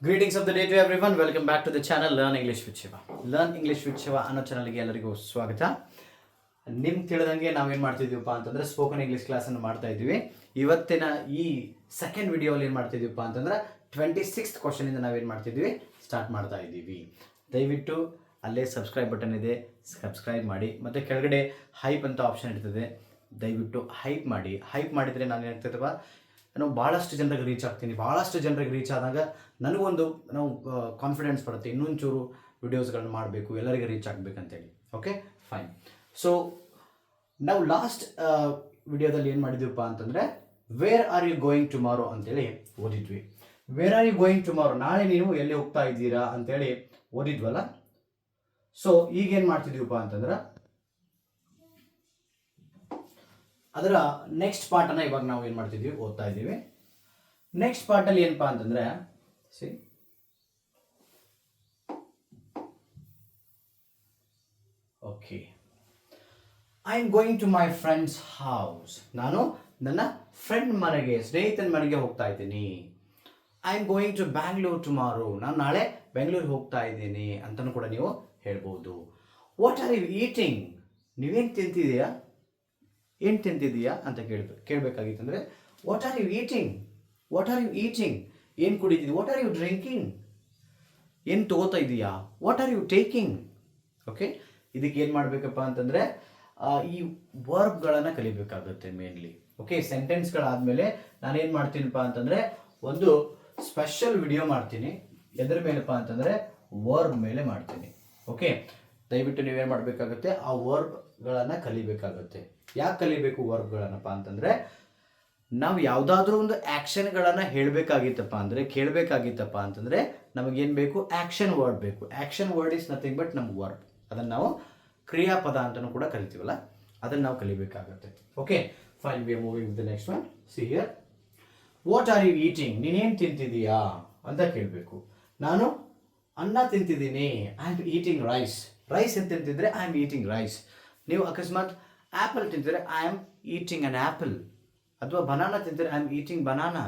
Greetings of the day to everyone. Welcome back to the channel Learn English with Shiva. Learn English with Shiva ಅನ್ನೋ ಚಾನಲ್ಗೆ ಎಲ್ಲರಿಗೂ ಸ್ವಾಗತ. ನಿಮ್ಗೆ ತಿಳಿದಂಗೆ ನಾವೇನು ಮಾಡ್ತಿದ್ದೀವಪ್ಪ ಅಂತಂದರೆ ಸ್ಪೋಕನ್ ಇಂಗ್ಲೀಷ್ ಕ್ಲಾಸನ್ನು ಮಾಡ್ತಾ ಇದ್ದೀವಿ. ಇವತ್ತಿನ ಈ ಸೆಕೆಂಡ್ ವಿಡಿಯೋಲ್ಲಿ ಏನು ಮಾಡ್ತಿದ್ದೀವಪ್ಪ ಅಂತಂದರೆ 26th ಕ್ವಶನಿಂದ ನಾವೇನು ಮಾಡ್ತಿದ್ದೀವಿ ಸ್ಟಾರ್ಟ್ ಮಾಡ್ತಾ ಇದ್ದೀವಿ. ದಯವಿಟ್ಟು ಅಲ್ಲೇ ಸಬ್ಸ್ಕ್ರೈಬ್ ಬಟನ್ ಇದೆ, ಸಬ್ಸ್ಕ್ರೈಬ್ ಮಾಡಿ. ಮತ್ತು ಕೆಳಗಡೆ ಹೈಪ್ ಅಂತ ಆಪ್ಷನ್ ಇರ್ತದೆ, ದಯವಿಟ್ಟು ಹೈಪ್ ಮಾಡಿ. ಹೈಪ್ ಮಾಡಿದರೆ ನಾನು ಏನಾಗ್ತದಪ್ಪ, ನಾವು ಭಾಳಷ್ಟು ಜನರಿಗೆ ರೀಚ್ ಆಗ್ತೀನಿ. ಭಾಳಷ್ಟು ಜನರಿಗೆ ರೀಚ್ ಆದಾಗ ನನಗೊಂದು ಕಾನ್ಫಿಡೆನ್ಸ್ ಬರುತ್ತೆ, ಇನ್ನೊಂಚೂರು ವಿಡಿಯೋಸ್ಗಳನ್ನ ಮಾಡಬೇಕು, ಎಲ್ಲರಿಗೆ ರೀಚ್ ಆಗಬೇಕಂತೇಳಿ. Okay, fine. ಸೊ ನಾವು ಲಾಸ್ಟ್ ವಿಡಿಯೋದಲ್ಲಿ ಏನು ಮಾಡಿದ್ದೀವಪ್ಪ ಅಂತಂದರೆ where are you going tomorrow ಅಂತೇಳಿ ಓದಿದ್ವಿ. Where are you going tomorrow, ನಾಳೆ ನೀವು ಎಲ್ಲಿ ಹೋಗ್ತಾ ಇದ್ದೀರಾ ಅಂತೇಳಿ ಓದಿದ್ವಲ್ಲ. ಸೊ ಈಗೇನು ಮಾಡ್ತಿದ್ದೀವಪ್ಪ ಅಂತಂದ್ರೆ ಅದರ ನೆಕ್ಸ್ಟ್ ಪಾರ್ಟನ್ನು ಇವಾಗ ನಾವು ಏನು ಮಾಡ್ತಿದ್ವಿ, ಓದ್ತಾ ಇದ್ದೀವಿ. ನೆಕ್ಸ್ಟ್ ಪಾರ್ಟಲ್ಲಿ ಏನಪ್ಪಾ ಅಂತಂದ್ರೆ okay, I am going to my friend's house. ನಾನು ನನ್ನ ಫ್ರೆಂಡ್ ಮನೆಗೆ, ಸ್ನೇಹಿತನ ಮನೆಗೆ ಹೋಗ್ತಾ ಇದ್ದೀನಿ. I am going to Bangalore tomorrow, ನಾನು ನಾಳೆ ಬೆಂಗಳೂರಿಗೆ ಹೋಗ್ತಾ ಇದ್ದೀನಿ ಅಂತಲೂ ಕೂಡ ನೀವು ಹೇಳ್ಬೋದು. ವಾಟ್ ಆರ್ ಯು ಈಟಿಂಗ್, ನೀವೇನು ತಿಂತಿದೀಯಾ, ಏನು ತಿಂತಿದೀಯಾ ಅಂತ ಕೇಳಬೇಕಾಗಿತ್ತು. ಅಂದರೆ what are you eating, what are you eating, ಏನು ಕುಡಿತಿದ್ದೀವಿ. ವಾಟ್ ಆರ್ ಯು ಡ್ರಿಂಕಿಂಗ್, ಏನು ತಗೋತಾ ಇದೀಯಾ. What are you taking. Okay, ಇದಕ್ಕೆ ಏನು ಮಾಡಬೇಕಪ್ಪ ಅಂತಂದರೆ ಈ ವರ್ಬ್ಗಳನ್ನು ಕಲಿಬೇಕಾಗುತ್ತೆ ಮೇನ್ಲಿ. ಓಕೆ, ಸೆಂಟೆನ್ಸ್ಗಳಾದಮೇಲೆ ನಾನೇನು ಮಾಡ್ತೀನಪ್ಪ ಅಂತಂದರೆ ಒಂದು ಸ್ಪೆಷಲ್ ವಿಡಿಯೋ ಮಾಡ್ತೀನಿ. ಎದ್ರ ಮೇಲಪ್ಪ ಅಂತಂದರೆ ವರ್ಬ್ ಮೇಲೆ ಮಾಡ್ತೀನಿ. ಓಕೆ, ದಯವಿಟ್ಟು ನೀವೇನು ಮಾಡಬೇಕಾಗುತ್ತೆ, ಆ ವರ್ಬ್ಗಳನ್ನು ಕಲಿಬೇಕಾಗುತ್ತೆ. ಯಾಕೆ ಕಲಿಬೇಕು ವರ್ಬ್ಗಳನ್ನಪ್ಪ ಅಂತಂದರೆ, ನಾವು ಯಾವುದಾದ್ರೂ ಒಂದು ಆ್ಯಕ್ಷನ್ಗಳನ್ನು ಹೇಳಬೇಕಾಗಿತ್ತಪ್ಪ ಅಂದರೆ, ಕೇಳಬೇಕಾಗಿತ್ತಪ್ಪ ಅಂತಂದರೆ ನಮಗೇನು ಬೇಕು, ಆ್ಯಕ್ಷನ್ ವರ್ಡ್ ಬೇಕು. Action word is nothing but ನಮ್ಮ ವರ್ಬ್. ಅದನ್ನು ನಾವು ಕ್ರಿಯಾಪದ ಅಂತಲೂ ಕೂಡ ಕರಿತೀವಲ್ಲ, ಅದನ್ನು ನಾವು ಕಲಿಬೇಕಾಗುತ್ತೆ. Okay, fine, we are moving with the next one. See here, what are you eating, ನೀನೇನು ತಿಂತಿದೀಯಾ ಅಂತ ಕೇಳಬೇಕು. ನಾನು ಅನ್ನ ತಿಂತಿದ್ದೀನಿ, I am eating rice. Rice ಅಂತ ತಿಂತಿದ್ರೆ ಐ ಆಮ್ ಈಟಿಂಗ್ ರೈಸ್. ನೀವು ಅಕಸ್ಮಾತ್ ಆ್ಯಪಲ್ ತಿಂತಿದ್ರೆ I am eating an apple. ಅಥವಾ ಬನಾನಾ ತಿಂತಿದ್ರೆ ಐ ಆಮ್ ಈಟಿಂಗ್ ಬನಾನಾ.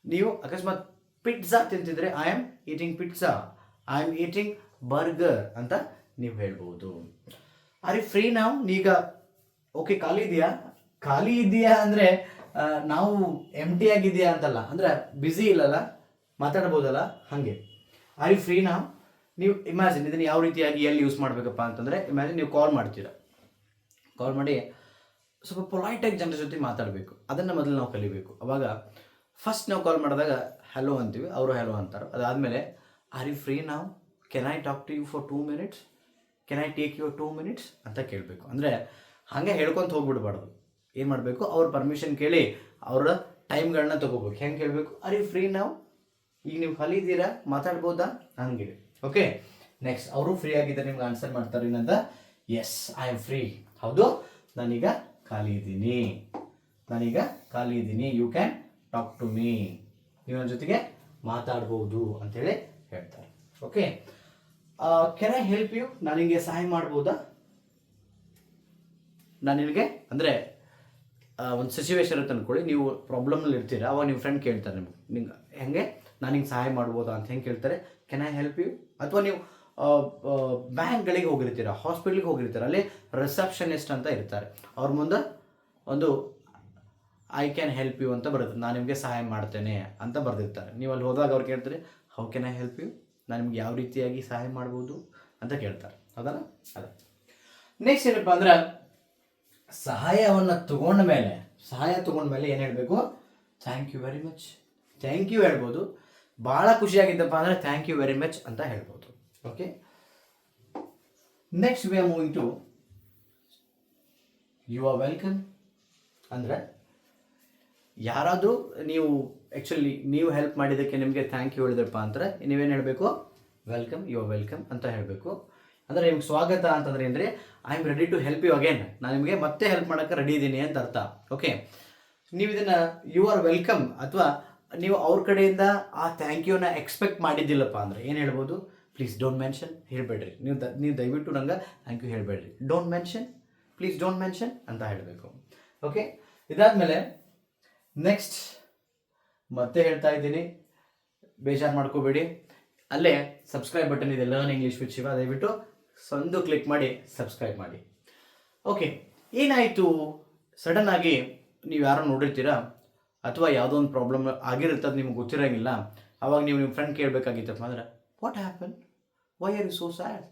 ನೀವು ಅಕಸ್ಮಾತ್ ಪಿಜ್ಜಾ ತಿಂತಿದ್ರೆ I am eating pizza, I am eating burger ಅಂತ ನೀವು ಹೇಳ್ಬೋದು. ಆರ್ ಯು ಫ್ರೀ ನಾವು, ಈಗ ಓಕೆ ಖಾಲಿ ಇದೆಯಾ. ಖಾಲಿ ಇದೆಯಾ ಅಂದರೆ ನಾವು ಎಂಟಿ ಆಗಿದೆಯಾ ಅಂತಲ್ಲ, ಅಂದರೆ ಬ್ಯುಸಿ ಇಲ್ಲಲ್ಲ, ಮಾತಾಡ್ಬೋದಲ್ಲ, ಹಾಗೆ. ಆರ್ ಯು ಫ್ರೀ ನಾವು, ನೀವು ಇಮ್ಯಾಜಿನ್ ಇದನ್ನು ಯಾವ ರೀತಿಯಾಗಿ ಎಲ್ಲಿ ಯೂಸ್ ಮಾಡಬೇಕಪ್ಪ ಅಂತಂದರೆ, ಇಮ್ಯಾಜಿನ್ ನೀವು ಕಾಲ್ ಮಾಡ್ತೀರಾ. ಕಾಲ್ ಮಾಡಿ ಸ್ವಲ್ಪ ಪೊಲೈಟಾಗಿ ಜನರ ಜೊತೆ ಮಾತಾಡಬೇಕು. ಅದನ್ನು ಮೊದಲು ನಾವು ಕಲಿಬೇಕು. ಅವಾಗ ಫಸ್ಟ್ ನಾವು ಕಾಲ್ ಮಾಡಿದಾಗ ಹಲೋ ಅಂತೀವಿ, ಅವರು ಹಲೋ ಅಂತಾರೆ. ಅದಾದಮೇಲೆ ಆರ್ ಯು ಫ್ರೀ ನಾವು, can I talk to you for 2 minutes, can I take your 2 minutes ಅಂತ ಕೇಳಬೇಕು. ಅಂದರೆ ಹಾಗೆ ಹೇಳ್ಕೊತ ಹೋಗ್ಬಿಡ್ಬಾರ್ದು. ಏನು ಮಾಡಬೇಕು, ಅವ್ರ ಪರ್ಮಿಷನ್ ಕೇಳಿ ಅವರ ಟೈಮ್ಗಳನ್ನ ತೊಗೋಬೇಕು. ಹೆಂಗೆ ಕೇಳಬೇಕು, ಆರ್ ಯು ಫ್ರೀ ನಾವು, ಈಗ ನೀವು ಖಾಲಿ ಇದ್ದೀರಾ, ಮಾತಾಡ್ಬೋದಾ, ಹಂಗೆ. ಓಕೆ, ನೆಕ್ಸ್ಟ್ ಅವರು ಫ್ರೀ ಆಗಿದ್ದಾರೆ, ನಿಮ್ಗೆ ಆನ್ಸರ್ ಮಾಡ್ತಾರೆ ಏನಂತ, ಎಸ್ ಐ ಆಮ್ ಫ್ರೀ, ಹೌದು ನಾನೀಗ ಖಾಲಿ ಇದ್ದೀನಿ, ನಾನೀಗ ಖಾಲಿ ಇದ್ದೀನಿ, you can talk to me, ನೀವು ನನ್ನ ಜೊತೆಗೆ ಮಾತಾಡ್ಬೋದು ಅಂತೇಳಿ ಹೇಳ್ತಾರೆ. Okay, can I help you, ನಾನು ನಿಮಗೆ ಸಹಾಯ ಮಾಡ್ಬೋದಾ. ನಾನು ನಿನಗೆ ಅಂದರೆ ಒಂದು ಸಿಚುವೇಶನ್ ಇರುತ್ತೆ ಅಂದ್ಕೊಳ್ಳಿ, ನೀವು ಪ್ರಾಬ್ಲಮ್ನಲ್ಲಿ ಇರ್ತೀರಾ, ಅವಾಗ ನಿಮ್ಮ ಫ್ರೆಂಡ್ ಕೇಳ್ತಾರೆ ನಿಮ್ಗೆ ಹೆಂಗೆ ನಾನು ಹಿಂಗೆ ಸಹಾಯ ಮಾಡ್ಬೋದಾ ಅಂತ ಹೆಂಗೆ ಕೇಳ್ತಾರೆ, ಕೆನ್ ಐ ಹೆಲ್ಪ್ ಯು. ಅಥವಾ ನೀವು ಬ್ಯಾಂಕ್ಗಳಿಗೆ ಹೋಗಿರ್ತೀರ, ಹಾಸ್ಪಿಟ್ಲಿಗೆ ಹೋಗಿರ್ತೀರ, ಅಲ್ಲಿ ರಿಸೆಪ್ಷನಿಸ್ಟ್ ಅಂತ ಇರ್ತಾರೆ, ಅವ್ರ ಮುಂದೆ ಒಂದು ಐ ಕ್ಯಾನ್ ಹೆಲ್ಪ್ ಯು ಅಂತ ಬರುತ್ತೆ, ನಾನು ನಿಮಗೆ ಸಹಾಯ ಮಾಡ್ತೇನೆ ಅಂತ ಬರೆದಿರ್ತಾರೆ. ನೀವು ಅಲ್ಲಿ ಹೋದಾಗ ಅವ್ರು ಕೇಳ್ತಾರೆ, how can I help you, ನಾನು ನಿಮ್ಗೆ ಯಾವ ರೀತಿಯಾಗಿ ಸಹಾಯ ಮಾಡ್ಬೋದು ಅಂತ ಕೇಳ್ತಾರೆ, ಹೌದಲ್ಲ. ಅದೇ ನೆಕ್ಸ್ಟ್ ಏನಪ್ಪ ಅಂದ್ರೆ, ಸಹಾಯ ತೊಗೊಂಡ್ಮೇಲೆ ಏನು ಹೇಳಬೇಕು, thank you very much. Thank you ಹೇಳ್ಬೋದು. ಭಾಳ ಖುಷಿಯಾಗಿದ್ದಪ್ಪ ಅಂದರೆ ಥ್ಯಾಂಕ್ ಯು ವೆರಿ ಮಚ್ ಅಂತ ಹೇಳ್ಬೋದು. Okay, next we are moving to you are welcome. ಅಂದರೆ ಯಾರಾದರೂ ನೀವು ಆ್ಯಕ್ಚುಲಿ ನೀವು ಹೆಲ್ಪ್ ಮಾಡಿದ್ದಕ್ಕೆ ನಿಮಗೆ ಥ್ಯಾಂಕ್ ಯು ಹೇಳಿದ್ರಪ್ಪ ಅಂದರೆ ನೀವೇನು ಹೇಳಬೇಕು, ವೆಲ್ಕಮ್, ಯು ಆರ್ ವೆಲ್ಕಮ್ ಅಂತ ಹೇಳಬೇಕು. ಅಂದರೆ ನಿಮ್ಗೆ ಸ್ವಾಗತ ಅಂತಂದರೆ ಅಂದರೆ I am ready to help you again, ನಾನು ನಿಮಗೆ ಮತ್ತೆ ಹೆಲ್ಪ್ ಮಾಡೋಕ್ಕೆ ರೆಡಿ ಇದ್ದೀನಿ ಅಂತ ಅರ್ಥ. ಓಕೆ, ನೀವು ಇದನ್ನು ಯು ಆರ್ ವೆಲ್ಕಮ್ ಅಥವಾ ನೀವು ಅವ್ರ ಕಡೆಯಿಂದ ಆ ಥ್ಯಾಂಕ್ ಯುನ ಎಕ್ಸ್ಪೆಕ್ಟ್ ಮಾಡಿದ್ದಿಲ್ಲಪ್ಪ ಅಂದರೆ ಏನು ಹೇಳ್ಬೋದು, ಪ್ಲೀಸ್ ಡೋಂಟ್ ಮೆನ್ಷನ್, ಹೇಳಬೇಡ್ರಿ, ನೀವು ದಯವಿಟ್ಟು ನಂಗೆ ಥ್ಯಾಂಕ್ ಯು ಹೇಳಬೇಡ್ರಿ, don't mention, please don't mention ಅಂತ ಹೇಳಬೇಕು. ಓಕೆ, ಇದಾದಮೇಲೆ ನೆಕ್ಸ್ಟ್ ಮತ್ತೆ ಹೇಳ್ತಾ ಇದ್ದೀನಿ, ಬೇಜಾರು ಮಾಡ್ಕೋಬೇಡಿ. ಅಲ್ಲೇ ಸಬ್ಸ್ಕ್ರೈಬ್ ಬಟನ್ ಇದೆ, ಲರ್ನ್ ಇಂಗ್ಲೀಷ್ ವಿತ್ ಶಿವ, ದಯವಿಟ್ಟು ಒಂದು ಕ್ಲಿಕ್ ಮಾಡಿ ಸಬ್ಸ್ಕ್ರೈಬ್ ಮಾಡಿ. ಓಕೆ, ಏನಾಯಿತು ಸಡನ್ ಆಗಿ ನೀವು ಯಾರೋ ನೋಡಿರ್ತೀರಾ ಅಥವಾ ಯಾವುದೋ ಒಂದು ಪ್ರಾಬ್ಲಮ್ ಆಗಿರುತ್ತೆ, ಅದು ನಿಮ್ಗೆ ಗೊತ್ತಿರೋಂಗಿಲ್ಲ. ಅವಾಗ ನೀವು ನಿಮ್ಮ ಫ್ರೆಂಡ್ ಕೇಳಬೇಕಾಗಿತ್ತಪ್ಪ ಅಂದ್ರೆ, what happen, why are you so sad,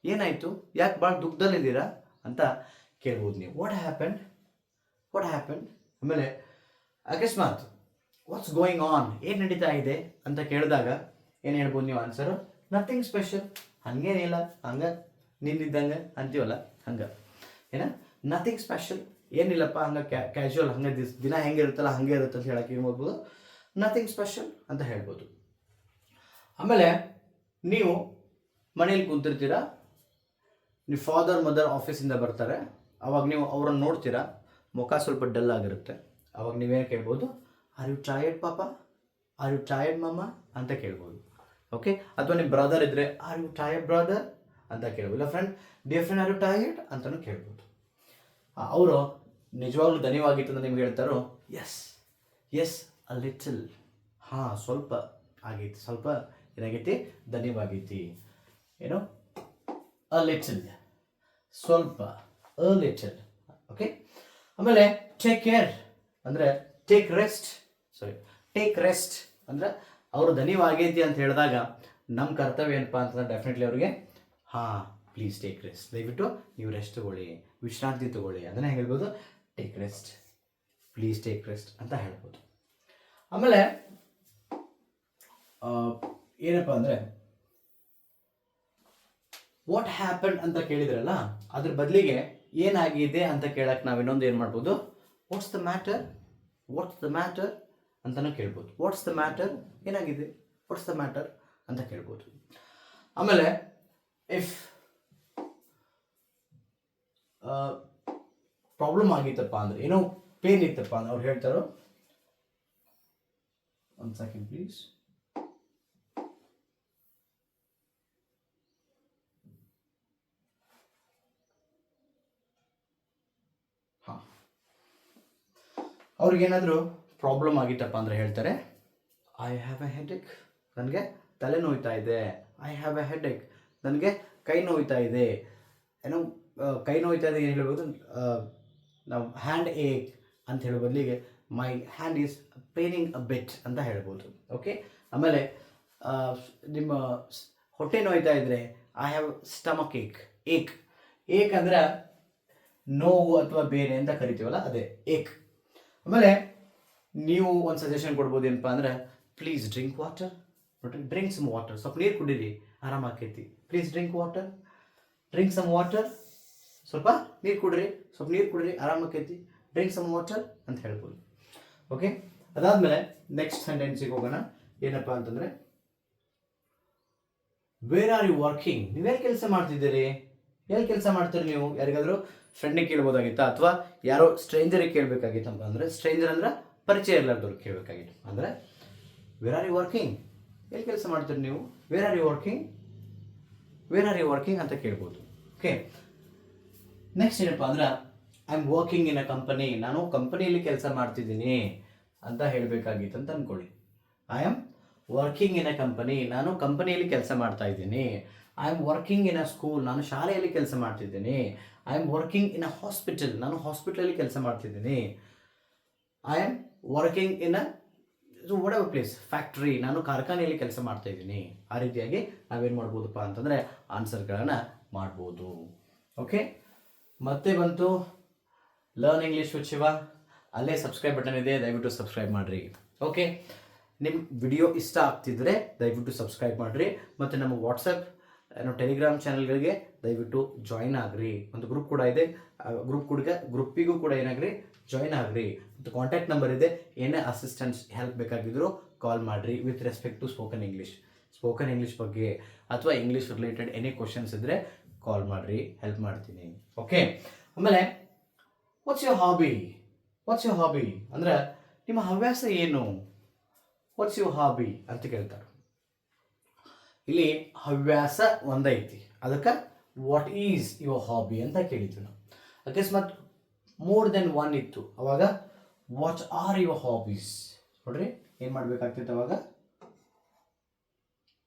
ಏನಾಯಿತು, ಯಾಕೆ ಭಾಳ ದುಃಖದಲ್ಲಿದ್ದೀರಾ ಅಂತ ಕೇಳ್ಬೋದು ನೀವು. What happen. ಆಮೇಲೆ ಅಕಸ್ಮಾತ್ ವಾಟ್ಸ್ ಗೋಯಿಂಗ್ ಆನ್, ಏನು ನಡೀತಾ ಇದೆ ಅಂತ ಕೇಳಿದಾಗ ಏನು ಹೇಳ್ಬೋದು ನೀವು ಆನ್ಸರು? ನಥಿಂಗ್ ಸ್ಪೆಷಲ್, ಹಂಗೇನಿಲ್ಲ, ಹಂಗೆ ನಿನ್ನಿದ್ದಂಗೆ ಅಂತೀವಲ್ಲ ಹಂಗೆ, ನಥಿಂಗ್ ಸ್ಪೆಷಲ್, ಏನಿಲ್ಲಪ್ಪ ಹಂಗೆ ಕ್ಯಾಶುವಲ್, ಹಂಗೆ ದಿನ ಹೆಂಗೆ ಇರುತ್ತಲ್ಲ ಹಂಗೆ ಇರುತ್ತೆ ಅಂತ ಹೇಳಕ್ಕೆ ಏನು ಮಾಡ್ಬೋದು? ನಥಿಂಗ್ ಸ್ಪೆಷಲ್ ಅಂತ ಹೇಳ್ಬೋದು. ಆಮೇಲೆ ನೀವು ಮನೇಲಿ ಕೂತಿರ್ತೀರಾ, ನೀವು ಫಾದರ್ ಮದರ್ ಆಫೀಸಿಂದ ಬರ್ತಾರೆ, ಅವಾಗ ನೀವು ಅವ್ರನ್ನ ನೋಡ್ತೀರಾ, ಮುಖ ಸ್ವಲ್ಪ ಡಲ್ ಆಗಿರುತ್ತೆ. ಅವಾಗ ನೀವೇನು ಕೇಳ್ಬೋದು? ಆರ್ ಯು ಟಯರ್ಡ್ ಪಾಪ, ಆರ್ ಯು ಟಯರ್ಡ್ ಮಮ್ಮ ಅಂತ ಕೇಳ್ಬೋದು. ಓಕೆ, ಅಥವಾ ನಿಮ್ಮ ಬ್ರದರ್ ಇದ್ದರೆ ಆರ್ ಯು ಟಯರ್ಡ್ ಬ್ರದರ್ ಅಂತ ಕೇಳ್ಬೋದು. ಇಲ್ಲ friend, dear friend are you tired ಅಂತಲೂ ಕೇಳ್ಬೋದು. ಅವರು ನಿಜವಾಗ್ಲೂ ದಣಿವಾಗಿತ್ತು ಅಂತ ನಿಮ್ಗೆ ಹೇಳ್ತಾರೋ, ಎಸ್ ಅ ಲಿಟಲ್, ಹಾಂ ಸ್ವಲ್ಪ ಆಗೈತಿ, ಸ್ವಲ್ಪ ಏನಾಗೈತಿ, ದಣಿವಾಗೈತಿ, ಏನು ಅ ಲಿಟಲ್, ಸ್ವಲ್ಪ, ಅ ಲಿಟಲ್. ಓಕೆ, ಆಮೇಲೆ ಟೇಕ್ ಕೇರ್ ಅಂದರೆ ಟೇಕ್ ರೆಸ್ಟ್ ಅಂದರೆ ಅವರು ದಣಿವಾಗೈತಿ ಅಂತ ಹೇಳಿದಾಗ ನಮ್ಮ ಕರ್ತವ್ಯ ಏನಪ್ಪ ಅಂತಂದ್ರೆ ಡೆಫಿನೆಟ್ಲಿ ಅವ್ರಿಗೆ ಪ್ಲೀಸ್ ಟೇಕ್ ರೆಸ್ಟ್, ದಯವಿಟ್ಟು ನೀವು ರೆಸ್ಟ್ ತಗೊಳ್ಳಿ, ವಿಶ್ರಾಂತಿ ತಗೊಳ್ಳಿ, ಅದನ್ನೇ ಹೇಳ್ಬೋದು, take rest, please take rest ಅಂತ ಹೇಳ್ಬೋದು. ಆಮೇಲೆ ಏನಪ್ಪ ಅಂದರೆ ವಾಟ್ ಹ್ಯಾಪನ್ ಅಂತ ಕೇಳಿದ್ರಲ್ಲ, ಅದ್ರ ಬದಲಿಗೆ ಏನಾಗಿದೆ ಅಂತ ಕೇಳಕ್ಕೆ ನಾವು ಇನ್ನೊಂದು ಏನು ಮಾಡ್ಬೋದು? ವಾಟ್ಸ್ ದ ಮ್ಯಾಟರ್ ಅಂತಲೂ ಕೇಳ್ಬೋದು. ವಾಟ್ಸ್ ದ ಮ್ಯಾಟರ್, ಏನಾಗಿದೆ, ವಾಟ್ಸ್ ದ ಮ್ಯಾಟರ್ ಅಂತ ಕೇಳ್ಬೋದು. ಆಮೇಲೆ ಇಫ್ ಪ್ರಾಬ್ಲಮ್ ಆಗಿತ್ತಪ್ಪ ಅಂದರೆ, ಏನೋ ಪೇನ್ ಇತ್ತಪ್ಪ ಅಂದ್ರೆ ಅವ್ರು ಹೇಳ್ತಾರೋ, ಒಂದು ಸೆಕೆಂಡ್ ಪ್ಲೀಸ್, ಅವ್ರಿಗೇನಾದರೂ ಪ್ರಾಬ್ಲಮ್ ಆಗಿತ್ತಪ್ಪ ಅಂದರೆ ಹೇಳ್ತಾರೆ, ಐ ಹ್ಯಾವ್ ಎ ಹೆಡ್ಏಕ್, ನನಗೆ ತಲೆ ನೋಯ್ತಾ ಇದೆ, ಐ ಹ್ಯಾವ್ ಎ ಹೆಡ್ಏಕ್, ನನಗೆ ಕೈ ನೋಯ್ತಾ ಇದೆ, ಏನೋ ಕೈ ನೋಯ್ತಾ ಇದೆ, ಏನು ಹೇಳ್ಬೋದು ನಾವು ಹ್ಯಾಂಡ್ ಏಕ್ ಅಂತ ಹೇಳೋ ಬದಲಿಗೆ ಮೈ ಹ್ಯಾಂಡ್ ಈಸ್ ಪೇನಿಂಗ್ ಅ ಬಿಟ್ ಅಂತ ಹೇಳ್ಬೋದು. ಓಕೆ, ಆಮೇಲೆ ನಿಮ್ಮ ಹೊಟ್ಟೆ ನೋಯ್ತಾ ಇದ್ದರೆ ಐ ಹ್ಯಾವ್ ಸ್ಟಮಕ್ ಏಕ್ ಅಂದರೆ ನೋವು ಅಥವಾ ಬೇರೆ ಅಂತ ಕರಿತೀವಲ್ಲ, ಅದೇ ಏಕ್. ಆಮೇಲೆ ನೀವು ಒಂದು ಸಜೆಷನ್ ಕೊಡ್ಬೋದು, ಏನಪ್ಪ ಅಂದರೆ ಪ್ಲೀಸ್ ಡ್ರಿಂಕ್ ವಾಟರ್, ನೋಡ್ರಿ, ಡ್ರಿಂಕ್ ಸಮ್ ವಾಟರ್, ಸ್ವಲ್ಪ ನೀರು ಕುಡೀರಿ, ಆರಾಮಾಕೈತಿ, ಪ್ಲೀಸ್ ಡ್ರಿಂಕ್ ಸಮ್ ವಾಟರ್, ಸ್ವಲ್ಪ ನೀರು ಕುಡ್ರಿ, ಆರಾಮಾಕೈತಿ, ಡ್ರಿಂಕ್ ಸಮ್ ವಾಟರ್ ಅಂತ ಹೇಳ್ಬೋದು. ಓಕೆ, ಅದಾದಮೇಲೆ ನೆಕ್ಸ್ಟ್ ಸೆಂಟೆನ್ಸಿಗೆ ಹೋಗೋಣ. ಏನಪ್ಪ ಅಂತಂದರೆ ವೇರ್ ಆರ್ ಯು ವರ್ಕಿಂಗ್, ನೀವೆಲ್ಲಿ ಕೆಲಸ ಮಾಡ್ತಿದ್ದೀರಿ, ಎಲ್ಲಿ ಕೆಲಸ ಮಾಡ್ತೀರಿ ನೀವು? ಯಾರಿಗಾದರೂ ಫ್ರೆಂಡಿಗೆ ಕೇಳ್ಬೋದಾಗಿತ್ತಾ, ಅಥವಾ ಯಾರೋ ಸ್ಟ್ರೇಂಜರಿಗೆ ಕೇಳಬೇಕಾಗಿತ್ತಪ್ಪ ಅಂದರೆ, ಸ್ಟ್ರೇಂಜರ್ ಅಂದ್ರೆ ಪರಿಚಯ ಇರಲಾರ್ದವ್ರಿಗೆ ಕೇಳಬೇಕಾಗಿತ್ತು ಅಂದರೆ ವೇರ್ ಆರ್ ಯು ವರ್ಕಿಂಗ್, ಎಲ್ಲಿ ಕೆಲಸ ಮಾಡ್ತೀರಿ ನೀವು, ವೇರ್ ಆರ್ ಯು ವರ್ಕಿಂಗ್ ಅಂತ ಕೇಳ್ಬೋದು. ಓಕೆ, ನೆಕ್ಸ್ಟ್ ಏನಪ್ಪ ಅಂದ್ರೆ I am working in a company, ನಾನು ಕಂಪನಿಯಲ್ಲಿ ಕೆಲಸ ಮಾಡ್ತಿದ್ದೀನಿ ಅಂತ ಹೇಳಬೇಕಾಗಿತ್ತು ಅಂತ ಅಂದ್ಕೊಳ್ಳಿ. I am working in a company, ನಾನು ಕಂಪನಿಯಲ್ಲಿ ಕೆಲಸ ಮಾಡ್ತಾ ಇದ್ದೀನಿ. I am working in a school, ನಾನು ಶಾಲೆಯಲ್ಲಿ ಕೆಲಸ ಮಾಡ್ತಿದ್ದೀನಿ. I am working in a hospital, ನಾನು ಹಾಸ್ಪಿಟಲಲ್ಲಿ ಕೆಲಸ ಮಾಡ್ತಿದ್ದೀನಿ. I am working in a what place, factory, ನಾನು ಕಾರ್ಖಾನೆಯಲ್ಲಿ ಕೆಲಸ ಮಾಡ್ತಾ ಇದ್ದೀನಿ. ಆ ರೀತಿಯಾಗಿ ನಾವೇನು ಮಾಡ್ಬೋದಪ್ಪ ಅಂತಂದರೆ ಆನ್ಸರ್ಗಳನ್ನು ಮಾಡ್ಬೋದು. ಓಕೆ, ಮತ್ತೆ ಬಂತು ಲರ್ನ್ ಇಂಗ್ಲೀಷ್ ವಿತ್ ಶಿವ, ಅಲ್ಲೇ ಸಬ್ಸ್ಕ್ರೈಬ್ ಬಟನ್ ಇದೆ, ದಯವಿಟ್ಟು ಸಬ್ಸ್ಕ್ರೈಬ್ ಮಾಡಿರಿ. ಓಕೆ, ನಿಮ್ಮ ವಿಡಿಯೋ ಇಷ್ಟ ಆಗ್ತಿದ್ರೆ ದಯವಿಟ್ಟು ಸಬ್ಸ್ಕ್ರೈಬ್ ಮಾಡಿರಿ, ಮತ್ತು ನಮ್ಮ ವಾಟ್ಸಪ್ ಟೆಲಿಗ್ರಾಮ್ ಚಾನಲ್ಗಳಿಗೆ ದಯವಿಟ್ಟು ಜಾಯಿನ್ ಆಗ್ರಿ. ಒಂದು ಗ್ರೂಪ್ ಕೂಡ ಇದೆ, ಗ್ರೂಪಿಗೂ ಕೂಡ ಏನಾಗ್ರಿ, ಜಾಯಿನ್ ಆಗ್ರಿ. ಮತ್ತು ಕಾಂಟ್ಯಾಕ್ಟ್ ನಂಬರ್ ಇದೆ, ಏನೇ ಅಸಿಸ್ಟೆನ್ಸ್ ಹೆಲ್ಪ್ ಬೇಕಾಗಿದ್ರು ಕಾಲ್ ಮಾಡಿರಿ. With respect to spoken English ಬಗ್ಗೆ ಅಥವಾ ಇಂಗ್ಲೀಷ್ ರಿಲೇಟೆಡ್ ಎನಿ ಕ್ವಶನ್ಸ್ ಇದ್ದರೆ ಕಾಲ್ ಮಾಡಿರಿ, ಹೆಲ್ಪ್ ಮಾಡ್ತೀನಿ. ಓಕೆ, ಆಮೇಲೆ ವಾಟ್ಸ್ ಯುವರ್ ಹಾಬಿ ಅಂದರೆ ನಿಮ್ಮ ಹವ್ಯಾಸ ಏನು, ವಾಟ್ಸ್ ಯುವರ್ ಹಾಬಿ ಅಂತ ಕೇಳ್ತಾರೆ. ಇಲ್ಲಿ ಹವ್ಯಾಸ ಒಂದೈತಿ, ಅದಕ್ಕೆ ವಾಟ್ ಈಸ್ ಯುವರ್ ಹಾಬಿ ಅಂತ ಕೇಳಿದ್ವಿ ನಾವು. ಅಕಸ್ಮಾತ್ ಮೋರ್ ದೆನ್ ಒನ್ ಇತ್ತು, ಅವಾಗ ವಾಟ್ ಆರ್ ಯುವರ್ ಹಾಬೀಸ್, ನೋಡ್ರಿ ಏನು ಮಾಡಬೇಕಾಗ್ತಿತ್ತು ಅವಾಗ,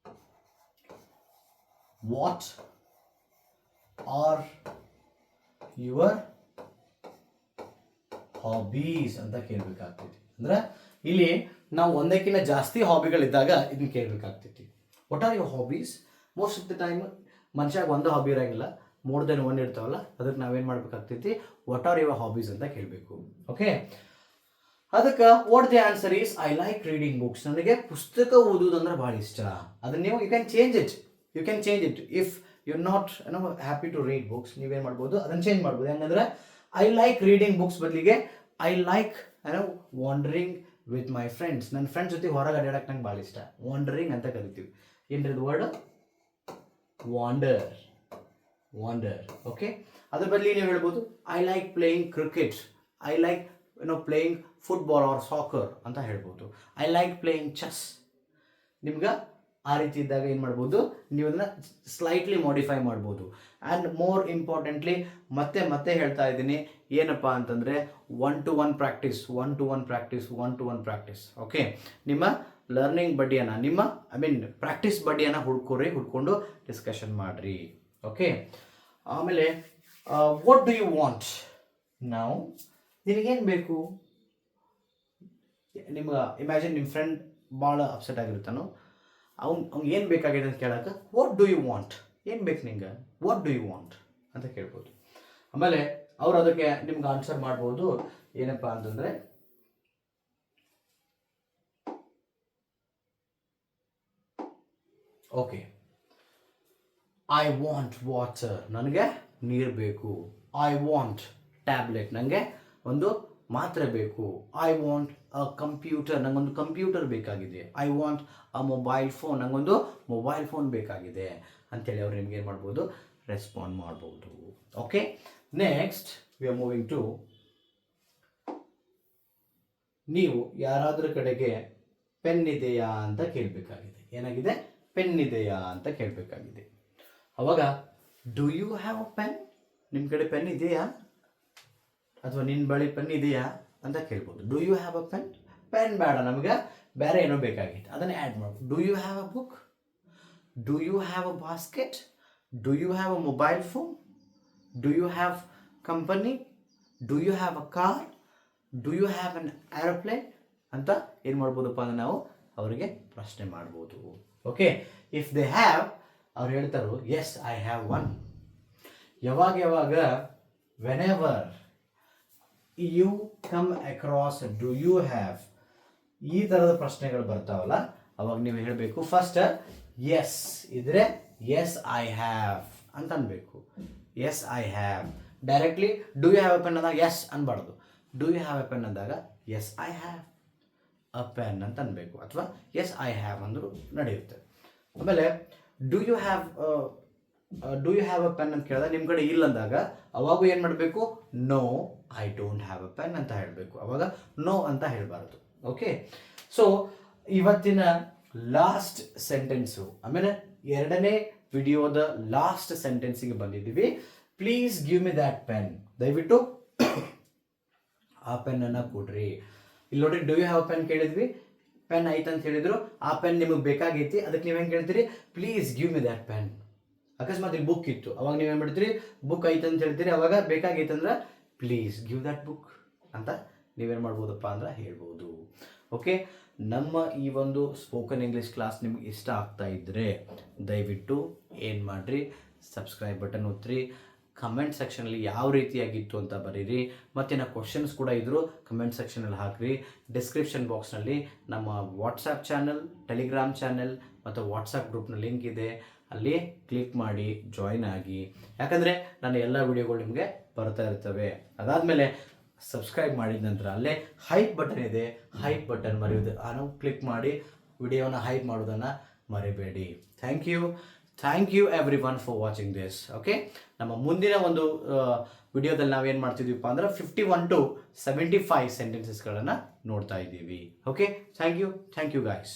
ವಾಟ್ ಆರ್ ಯುವರ್ ಹಾಬೀಸ್ ಅಂತ ಕೇಳಬೇಕಾಗ್ತೈತಿ. ಅಂದ್ರೆ ಇಲ್ಲಿ ನಾವು ಒಂದಕ್ಕಿಂತ ಜಾಸ್ತಿ ಹಾಬಿಗಳಿದ್ದಾಗ ಇದನ್ನ ಕೇಳಬೇಕಾಗ್ತೈತಿ. What are your hobbies? Most of the time ಮನುಷ್ಯಾಗ ಒಂದು ಹಾಬಿ ಇರೋಂಗಿಲ್ಲ, ಮೋರ್ ದೆನ್ ಒನ್ ಇರ್ತಾವಲ್ಲ, ಅದಕ್ಕೆ ನಾವೇನು ಮಾಡ್ಬೇಕಾಗ್ತೈತಿ, ವಾಟ್ ಆರ್ ಯುವರ್ ಹಾಬೀಸ್ ಅಂತ ಕೇಳಬೇಕು. ಓಕೆ, ಅದಕ್ಕೆ what the answer is I like reading books. ನನಗೆ ಪುಸ್ತಕ ಓದುವುದು ಅಂದ್ರೆ ಭಾಳ ಇಷ್ಟ. ಅದನ್ನ ನೀವು you can change it if you not happy to read books. ನೀವೇನು ಮಾಡ್ಬೋದು, ಅದನ್ನು ಚೇಂಜ್ ಮಾಡ್ಬೋದು. ಹೆಂಗಂದ್ರೆ ಐ ಲೈಕ್ ರೀಡಿಂಗ್ ಬುಕ್ಸ್ ಬದಲಿಗೆ I like wandering with my friends. ನನ್ನ ಫ್ರೆಂಡ್ಸ್ ಜೊತೆ ಹೊರಗೆ ಅಡ್ಯಾಡಕ್ಕೆ ನಂಗೆ ಭಾಳ ಇಷ್ಟ. ವಾಂಡರಿಂಗ್ ಅಂತ ಕರಿತೀವಿ. ಏನ್ರದು ವರ್ಡ್? ವಾಂಡರ್. ಓಕೆ, ಅದ್ರ ಬದಲಿ ನೀವು ಹೇಳ್ಬೋದು I like playing cricket, I like playing football or soccer ಅಂತ ಹೇಳ್ಬೋದು. I like playing chess. ನಿಮ್ಗೆ ಆ ರೀತಿ ಇದ್ದಾಗ ಏನು ಮಾಡ್ಬೋದು, ನೀವು ಅದನ್ನು ಸ್ಲೈಟ್ಲಿ ಮಾಡಿಫೈ ಮಾಡ್ಬೋದು. ಆ್ಯಂಡ್ ಮೋರ್ ಇಂಪಾರ್ಟೆಂಟ್ಲಿ ಮತ್ತೆ ಹೇಳ್ತಾ ಇದ್ದೀನಿ, ಏನಪ್ಪ ಅಂತಂದರೆ one to one practice. Okay, ನಿಮ್ಮ ಲರ್ನಿಂಗ್ ಬಡ್ಡಿಯನ್ನು, ನಿಮ್ಮ ಪ್ರಾಕ್ಟೀಸ್ ಬಡ್ಡಿಯನ್ನು ಹುಡ್ಕೊಂಡು ಡಿಸ್ಕಷನ್ ಮಾಡಿರಿ. ಓಕೆ, ಆಮೇಲೆ ವಾಟ್ ಡು ಯು ವಾಂಟ್? ನಾವು ನಿನಗೇನು ಬೇಕು? ನಿಮ್ಗೆ ಇಮ್ಯಾಜಿನ್ ನಿಮ್ಮ ಫ್ರೆಂಡ್ ಭಾಳ ಅಪ್ಸೆಟ್ ಆಗಿರ್ತಾನೋ, ಅವ್ನಿಗೆ ಏನು ಬೇಕಾಗಿದೆ ಅಂತ ಕೇಳಕ್ಕೆ ವಾಟ್ ಡು ಯು ವಾಂಟ್, ಏನು ಬೇಕು ನಿಂಗೆ, ವಾಟ್ ಡು ಯು ವಾಂಟ್ ಅಂತ ಕೇಳ್ಬೋದು. ಆಮೇಲೆ ಅವ್ರು ಅದಕ್ಕೆ ನಿಮ್ಗೆ ಆನ್ಸರ್ ಮಾಡ್ಬೋದು. ಏನಪ್ಪ ಅಂತಂದರೆ ಓಕೆ, ಐ ವಾಂಟ್ ವಾಟರ್, ನನಗೆ ನೀರು ಬೇಕು. ಐ ವಾಂಟ್ ಟ್ಯಾಬ್ಲೆಟ್, ನನಗೆ ಒಂದು ಮಾತ್ರೆ ಬೇಕು. ಐ ವಾಂಟ್ ಅ ಕಂಪ್ಯೂಟರ್, ನನಗೊಂದು ಕಂಪ್ಯೂಟರ್ ಬೇಕಾಗಿದೆ. I want a mobile phone, ನನಗೊಂದು ಮೊಬೈಲ್ ಫೋನ್ ಬೇಕಾಗಿದೆ ಅಂತೇಳಿ ಅವ್ರು ನಿಮ್ಗೆ ಏನು ಮಾಡ್ಬೋದು, ರೆಸ್ಪಾಂಡ್ ಮಾಡ್ಬೋದು. Okay, next we are moving to, ನೀವು ಯಾರಾದ್ರ ಕಡೆಗೆ ಪೆನ್ ಇದೆಯಾ ಅಂತ ಕೇಳಬೇಕಾಗಿದೆ. ಏನಾಗಿದೆ? ಪೆನ್ ಇದೆಯಾ ಅಂತ ಕೇಳಬೇಕಾಗಿದೆ. ಅವಾಗ do you have a pen? ನಿಮ್ಮ ಕಡೆ ಪೆನ್ ಇದೆಯಾ, ಅಥವಾ ನಿನ್ನ ಬಳಿ ಪೆನ್ ಇದೆಯಾ ಅಂತ ಕೇಳ್ಬೋದು. Do you have a pen? Pen ಬೇಡ, ನಮಗೆ ಬೇರೆ ಏನೋ ಬೇಕಾಗಿತ್ತು, ಅದನ್ನು ಆ್ಯಡ್ ಮಾಡ್ಬೋದು. Do you have a book? Do you have a basket? Do you have a mobile phone? Do you have company? Do you have a car? Do you have an aeroplane ಅಂತ ಏನು ಮಾಡ್ಬೋದಪ್ಪ ಅಂದರೆ ನಾವು ಅವರಿಗೆ ಪ್ರಶ್ನೆ ಮಾಡ್ಬೋದು. Okay, if they have, ಅವ್ರು ಹೇಳ್ತಾರೋ yes I have one. ಯಾವಾಗ whenever you come across do you have ಈ ಥರದ ಪ್ರಶ್ನೆಗಳು ಬರ್ತಾವಲ್ಲ, ಅವಾಗ ನೀವು ಹೇಳಬೇಕು ಫಸ್ಟ್ ಎಸ್ ಇದ್ರೆ ಎಸ್ ಐ ಹ್ಯಾವ್ ಅಂತ ಅನ್ಬೇಕು. Yes I have. Directly do you have a pen ಅಂದಾಗ ಎಸ್ ಅನ್ಬಾರ್ದು. Do you have a pen ಅಂದಾಗ yes I have a pen ಅಂತ ಅನ್ಬೇಕು, ಅಥವಾ ಎಸ್ ಐ ಹ್ಯಾವ್ ಅಂದರೂ ನಡೆಯುತ್ತೆ. ಆಮೇಲೆ do you have a pen ಅಂತ ಕೇಳಿದಾಗ ನಿಮ್ಮ ಕಡೆ ಇಲ್ಲ ಅಂದಾಗ ಅವಾಗೂ ಏನು ಮಾಡಬೇಕು, no I don't have a pen ಅಂತ ಹೇಳಬೇಕು. ಅವಾಗ ನೋ ಅಂತ ಹೇಳಬಾರ್ದು. ಓಕೆ, ಸೊ ಇವತ್ತಿನ ಲಾಸ್ಟ್ ಸೆಂಟೆನ್ಸು, ಆಮೇಲೆ ಎರಡನೇ ವಿಡಿಯೋದ ಲಾಸ್ಟ್ ಸೆಂಟೆನ್ಸಿಗೆ ಬಂದಿದ್ದೀವಿ. Please give me that pen. ದಯವಿಟ್ಟು ಆ ಪೆನ್ನನ್ನು ಕೊಡ್ರಿ. ಇಲ್ಲಿ ನೋಡ್ರಿ, ಡು ಯು ಹ್ಯಾವ್ ಪೆನ್ ಕೇಳಿದ್ವಿ, ಪೆನ್ ಐತೆ ಅಂತ ಹೇಳಿದ್ರು. ಆ ಪೆನ್ ನಿಮಗೆ ಬೇಕಾಗೈತಿ, ಅದಕ್ಕೆ ನೀವೇನು ಕೇಳ್ತೀರಿ, please give me that pen. ಅಕಸ್ಮಾತ್ ಇಲ್ಲಿ ಬುಕ್ ಇತ್ತು, ಅವಾಗ ನೀವೇನು ಮಾಡ್ತೀರಿ, ಬುಕ್ ಐತೆ ಅಂತ ಹೇಳ್ತೀರಿ. ಅವಾಗ ಬೇಕಾಗೈತೆ ಅಂದ್ರೆ ಪ್ಲೀಸ್ ಗಿವ್ ದ್ಯಾಟ್ ಬುಕ್ ಅಂತ ನೀವೇನು ಮಾಡ್ಬೋದಪ್ಪ ಅಂದ್ರೆ ಹೇಳ್ಬೋದು. ಓಕೆ, ನಮ್ಮ ಈ ಒಂದು ಸ್ಪೋಕನ್ ಇಂಗ್ಲೀಷ್ ಕ್ಲಾಸ್ ನಿಮ್ಗೆ ಇಷ್ಟ ಆಗ್ತಾ ಇದ್ದರೆ ದಯವಿಟ್ಟು ಏನು ಮಾಡಿರಿ, ಸಬ್ಸ್ಕ್ರೈಬ್ ಬಟನ್ ಒತ್ತಿರಿ. ಕಮೆಂಟ್ ಸೆಕ್ಷನಲ್ಲಿ ಯಾವ ರೀತಿಯಾಗಿತ್ತು ಅಂತ ಬರೀರಿ. ಮತ್ತು ಕ್ವಶನ್ಸ್ ಕೂಡ ಇದ್ದರೂ ಕಮೆಂಟ್ ಸೆಕ್ಷನಲ್ಲಿ ಹಾಕಿರಿ. ಡಿಸ್ಕ್ರಿಪ್ಷನ್ ಬಾಕ್ಸ್ನಲ್ಲಿ ನಮ್ಮ ವಾಟ್ಸಪ್ ಚಾನಲ್, ಟೆಲಿಗ್ರಾಮ್ ಚಾನಲ್ ಮತ್ತು ವಾಟ್ಸಪ್ ಗ್ರೂಪ್ನ ಲಿಂಕ್ ಇದೆ, ಅಲ್ಲಿ ಕ್ಲಿಕ್ ಮಾಡಿ ಜಾಯ್ನ್ ಆಗಿ. ಯಾಕಂದರೆ ನನ್ನ ಎಲ್ಲ ವಿಡಿಯೋಗಳು ನಿಮಗೆ ಬರ್ತಾ ಇರ್ತವೆ. ಅದಾದಮೇಲೆ ಸಬ್ಸ್ಕ್ರೈಬ್ ಮಾಡಿದ ನಂತರ ಅಲ್ಲೇ ಹೈಪ್ ಬಟನ್ ಇದೆ, ಹೈಪ್ ಬಟನ್ ಮರೆಯೋದು ನಾವು ಕ್ಲಿಕ್ ಮಾಡಿ ವಿಡಿಯೋನ ಹೈಪ್ ಮಾಡೋದನ್ನು ಮರಿಬೇಡಿ. Thank you everyone for watching this. Okay, ನಮ್ಮ ಮುಂದಿನ ಒಂದು ವಿಡಿಯೋದಲ್ಲಿ ನಾವೇನು ಮಾಡ್ತಿದ್ದೀವಪ್ಪ ಅಂದ್ರೆ 51 to 75 ಸೆಂಟೆನ್ಸಸ್ಗಳನ್ನು ನೋಡ್ತಾ ಇದ್ದೀವಿ. Okay, thank you guys.